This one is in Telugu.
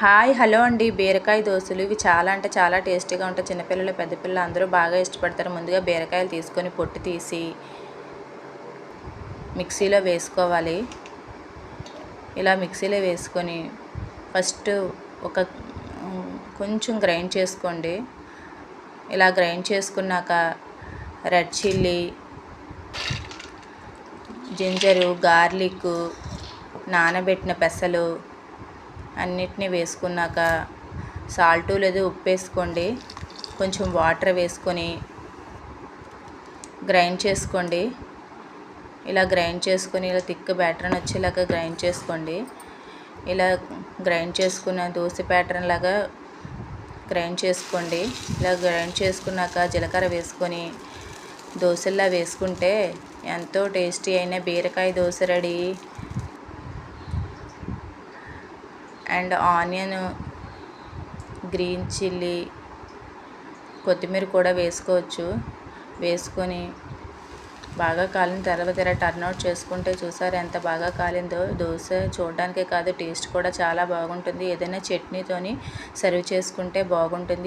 హాయ్ హలో అండి. బీరకాయ దోశలు ఇవి చాలా అంటే చాలా టేస్టీగా ఉంటాయి. చిన్నపిల్లలు పెద్ద పిల్లలు అందరూ బాగా ఇష్టపడతారు. ముందుగా బీరకాయలు తీసుకొని పొట్టు తీసి మిక్సీలో వేసుకోవాలి. ఇలా మిక్సీలో వేసుకొని ఫస్ట్ ఒక కొంచెం గ్రైండ్ చేసుకోండి. ఇలా గ్రైండ్ చేసుకున్నాక రెడ్ చిల్లీ, జింజరు, గార్లిక్, నానబెట్టిన పెసలు అన్నిటినీ వేసుకున్నాక సాల్టు లేదా ఉప్పు వేసుకోండి. కొంచెం వాటర్ వేసుకొని గ్రైండ్ చేసుకోండి. ఇలా గ్రైండ్ చేసుకొని ఇలా థిక్ ప్యాటర్న్ వచ్చేలాగా గ్రైండ్ చేసుకోండి. ఇలా గ్రైండ్ చేసుకున్న దోశ ప్యాటర్న్ లాగా గ్రైండ్ చేసుకోండి. ఇలా గ్రైండ్ చేసుకున్నాక జీలకర్ర వేసుకొని దోశల్లా వేసుకుంటే ఎంతో టేస్టీ అయిన బీరకాయ dosa ready. And onion, green chilli, కొత్తిమీర కూడా వేసుకోవచ్చు. వేసుకొని బాగా కాలిన తర్వాత ఇలా టర్న్అవుట్ చేసుకుంటే చూసారు ఎంత బాగా కాలిందో. దోశ చూడడానికే కాదు టేస్ట్ కూడా చాలా బాగుంటుంది. ఏదైనా చట్నీతోని సర్వ్ చేసుకుంటే బాగుంటుంది.